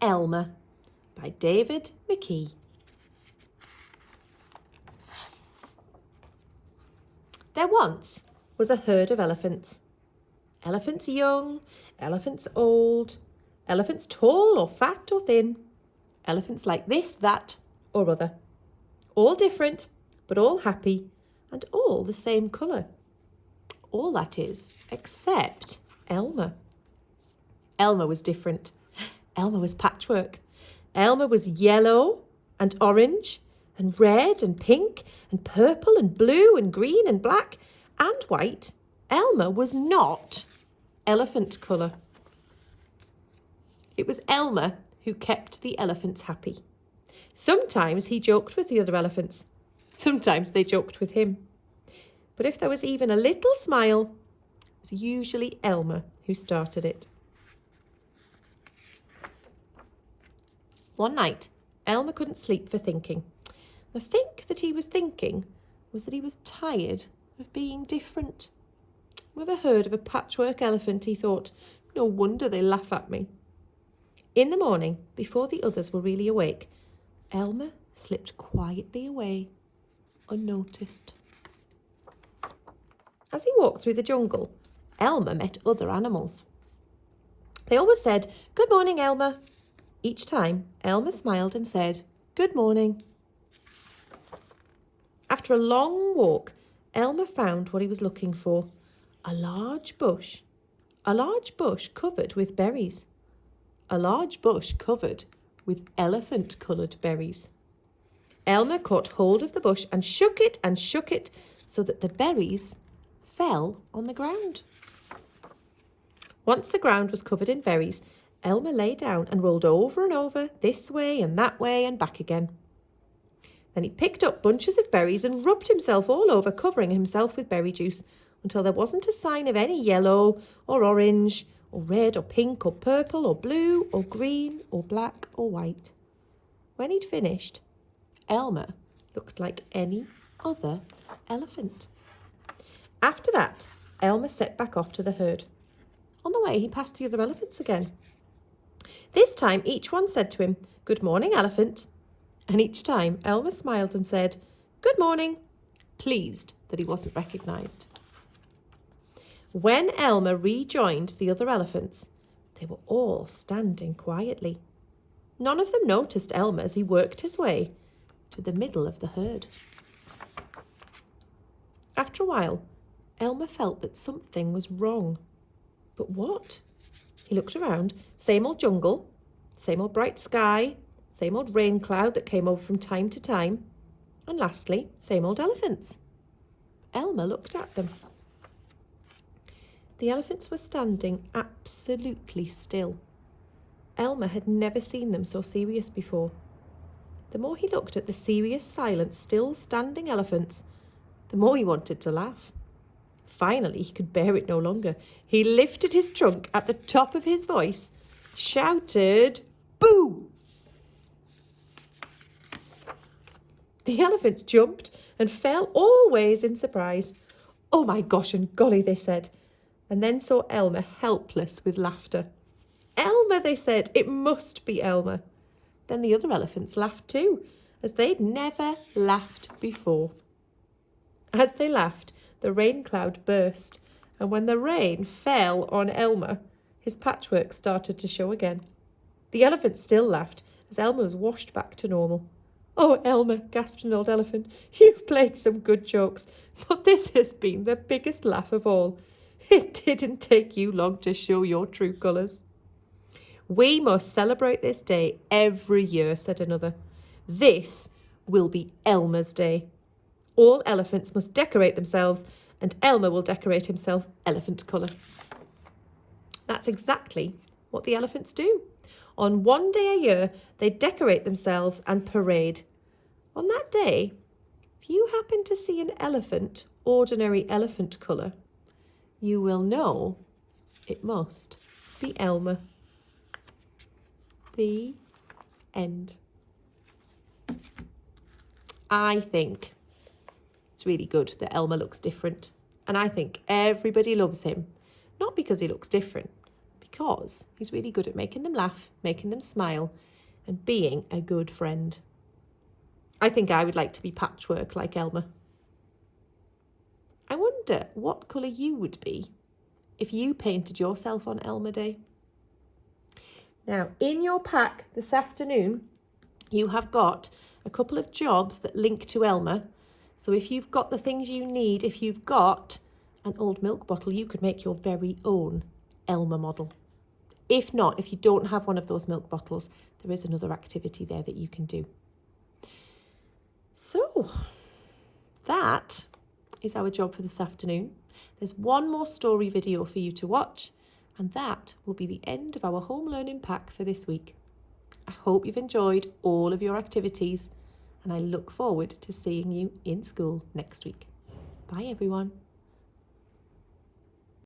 Elmer by James McKee. There once was a herd of elephants. Elephants young, elephants old, elephants tall or fat or thin, elephants like this, that or other. All different, but all happy and all the same colour. All that is, except Elmer. Elmer was different. Elmer was patchwork. Elmer was yellow and orange and red and pink and purple and blue and green and black and white. Elmer was not elephant colour. It was Elmer who kept the elephants happy. Sometimes he joked with the other elephants. Sometimes they joked with him. But if there was even a little smile, it was usually Elmer who started it. One night, Elmer couldn't sleep for thinking. The think that he was thinking was that he was tired of being different. With a herd of a patchwork elephant, he thought, no wonder they laugh at me. In the morning, before the others were really awake, Elmer slipped quietly away, unnoticed. As he walked through the jungle, Elmer met other animals. They always said, "Good morning, Elmer." Each time, Elmer smiled and said, "Good morning." After a long walk, Elmer found what he was looking for, a large bush covered with berries, a large bush covered with elephant-coloured berries. Elmer caught hold of the bush and shook it so that the berries fell on the ground. Once the ground was covered in berries, Elmer lay down and rolled over and over, this way and that way and back again. Then he picked up bunches of berries and rubbed himself all over, covering himself with berry juice until there wasn't a sign of any yellow or orange or red or pink or purple or blue or green or black or white. When he'd finished, Elmer looked like any other elephant. After that, Elmer set back off to the herd. On the way, he passed the other elephants again. This time, each one said to him, "Good morning, elephant." And each time, Elmer smiled and said, "Good morning," pleased that he wasn't recognised. When Elmer rejoined the other elephants, they were all standing quietly. None of them noticed Elmer as he worked his way to the middle of the herd. After a while, Elmer felt that something was wrong. But what? He looked around. Same old jungle, same old bright sky, same old rain cloud that came over from time to time, and lastly, same old elephants. Elmer looked at them. The elephants were standing absolutely still. Elmer had never seen them so serious before. The more he looked at the serious, silent, still standing elephants, the more he wanted to laugh. Finally, he could bear it no longer. He lifted his trunk at the top of his voice, shouted, "Boo!" The elephants jumped and fell all ways in surprise. "Oh my gosh and golly," they said, and then saw Elmer helpless with laughter. "Elmer," they said, "it must be Elmer." Then the other elephants laughed too, as they'd never laughed before. As they laughed, the rain cloud burst, and when the rain fell on Elmer, his patchwork started to show again. The elephants still laughed as Elmer was washed back to normal. "Oh, Elmer," gasped an old elephant, "you've played some good jokes, but this has been the biggest laugh of all. It didn't take you long to show your true colours." "We must celebrate this day every year," said another. "This will be Elmer's Day. All elephants must decorate themselves, and Elmer will decorate himself elephant colour." That's exactly what the elephants do. On one day a year, they decorate themselves and parade. On that day, if you happen to see an elephant, ordinary elephant colour, you will know it must be Elmer. The end. I think it's really good that Elmer looks different. And I think everybody loves him, not because he looks different, because he's really good at making them laugh, making them smile, and being a good friend. I think I would like to be Patchwork like Elmer. I wonder what colour you would be if you painted yourself on Elmer Day. Now, in your pack this afternoon, you have got a couple of jobs that link to Elmer. So if you've got the things you need, if you've got an old milk bottle, you could make your very own Elmer model. If not, if you don't have one of those milk bottles, there is another activity there that you can do. So that is our job for this afternoon. There's one more story video for you to watch, and that will be the end of our home learning pack for this week. I hope you've enjoyed all of your activities, and I look forward to seeing you in school next week. Bye everyone.